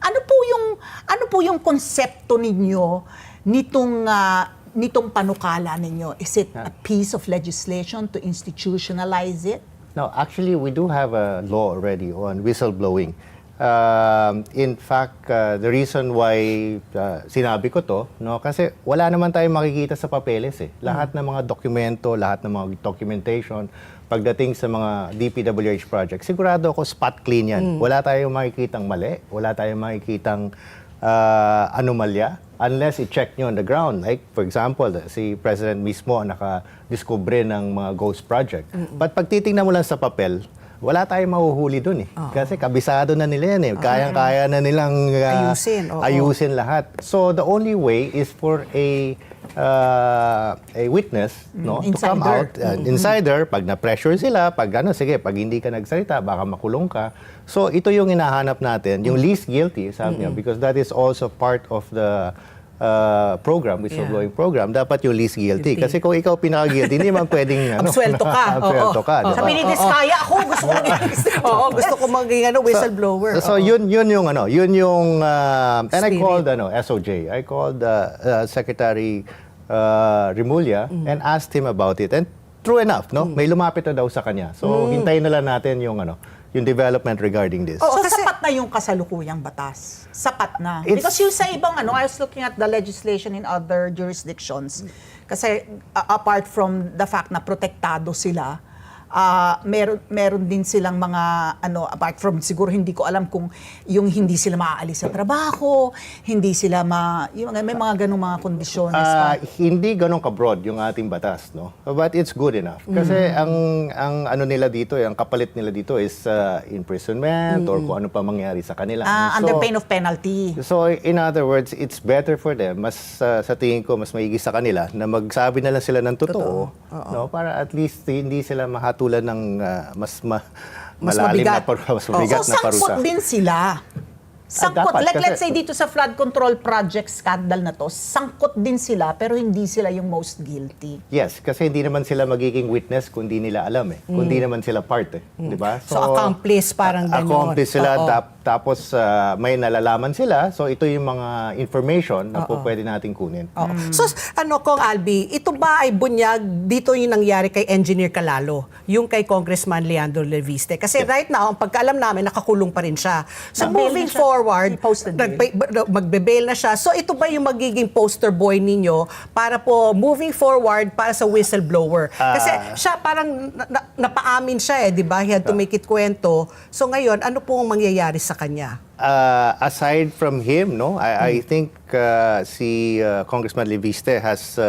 Ano po yung konsepto ninyo nitong panukala ninyo? Is it a piece of legislation to institutionalize it? No, actually, we do have a law already on whistleblowing. In fact, the reason why sinabi ko to, no, kasi wala naman tayong makikita sa papeles eh. Lahat ng mga dokumento, lahat ng mga documentation, pagdating sa mga DPWH project, sigurado ako spot clean yan. Wala tayong makikitang mali, wala tayong makikitang anomalya, unless i-check nyo on the ground. Like, for example, si President mismo nakadiskubre ng mga ghost project. But pag titingnan mo lang sa papel, wala tayong mahuhuli dun eh. Kasi kabisado na nila yan eh. Kayang-kaya na nilang ayusin lahat. So the only way is for a witness no, to come out. Insider, pag na-pressure sila, pag sige, pag hindi ka nagsalita, baka makulong ka. So ito yung hinahanap natin, yung least guilty, sabi niya, because that is also part of the program, whistleblowing program, dapat yung least guilty. Kasi kung ikaw pinaka-guilty, hindi man pwedeng absuelto ka. Absuelto ka. Diba? Sabi ni Diskaya, ako gusto ko maging whistleblower. So yun yung and I called SOJ. I called Secretary Remulla and asked him about it. And true enough, no, may lumapit na daw sa kanya. So hintayin na lang natin yung development regarding this. So sapat na yung kasalukuyang batas. Sapat na. Because yung sa ibang I was looking at the legislation in other jurisdictions. Kasi apart from the fact na protektado sila, meron din silang mga apart from, siguro hindi ko alam kung yung hindi sila maaalis sa trabaho, hindi sila may mga ganung mga kondisyones. Hindi ganun ka-broad yung ating batas, no? But it's good enough. Kasi ang ano nila dito, ang kapalit nila dito is imprisonment or kung ano pa mangyari sa kanila. Under pain of penalty. So in other words, it's better for them, mas sa tingin ko mas maigi sa kanila na magsabi na lang sila ng totoo, no? Para at least hindi sila mahatulan ng mas malalim na mas mabigat na parusa. So sangkot din sila. Let's say dito sa flood control project scandal na to, sangkot din sila pero hindi sila yung most guilty. Yes, kasi hindi naman sila magiging witness kung hindi nila alam eh. Kung hindi naman sila part eh. Di ba? So accomplice parang gano'n. Accomplice sila, tapos may nalalaman sila. So ito yung mga information na po pwede natin kunin. So Kong Albi, ito ba ay bunyag dito yung nangyari kay Engineer Calalo, yung kay Congressman Leandro Leviste? Kasi right now, ang pagkaalam namin, nakakulong pa rin siya. So moving forward, magbe-bail na siya. So ito ba yung magiging poster boy ninyo para po moving forward para sa whistleblower? Kasi siya parang napaamin siya di ba? He had to make it kwento. So ngayon, ano pong mangyayari sa kanya? Aside from him, no, I think si Congressman Leviste has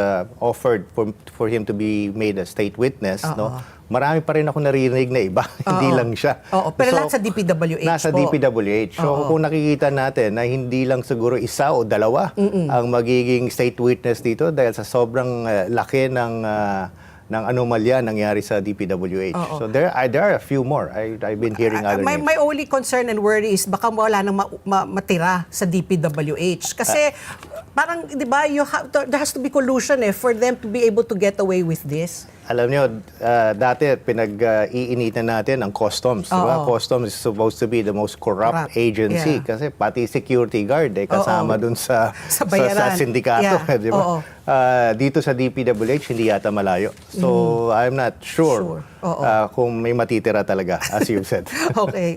offered for him to be made a state witness, no. Marami pa rin ako naririnig na iba, hindi lang siya. Pero nasa DPWH nasa po. DPWH. So kung nakikita natin na hindi lang siguro isa o dalawa ang magiging state witness dito dahil sa sobrang laki ng anomalya nangyari sa DPWH. So there are a few more. I've been hearing other names. My only concern and worry is baka wala nang matira sa DPWH. Kasi parang, di ba, there has to be collusion for them to be able to get away with this. Alam niyo, dati pinag-iinitan natin ang customs. Diba? Customs is supposed to be the most corrupt agency. Kasi pati security guard kasama dun sa sindikato. Diba? Dito sa DPWH, hindi yata malayo. So, I'm not sure kung may matitira talaga, as you've said. Okay.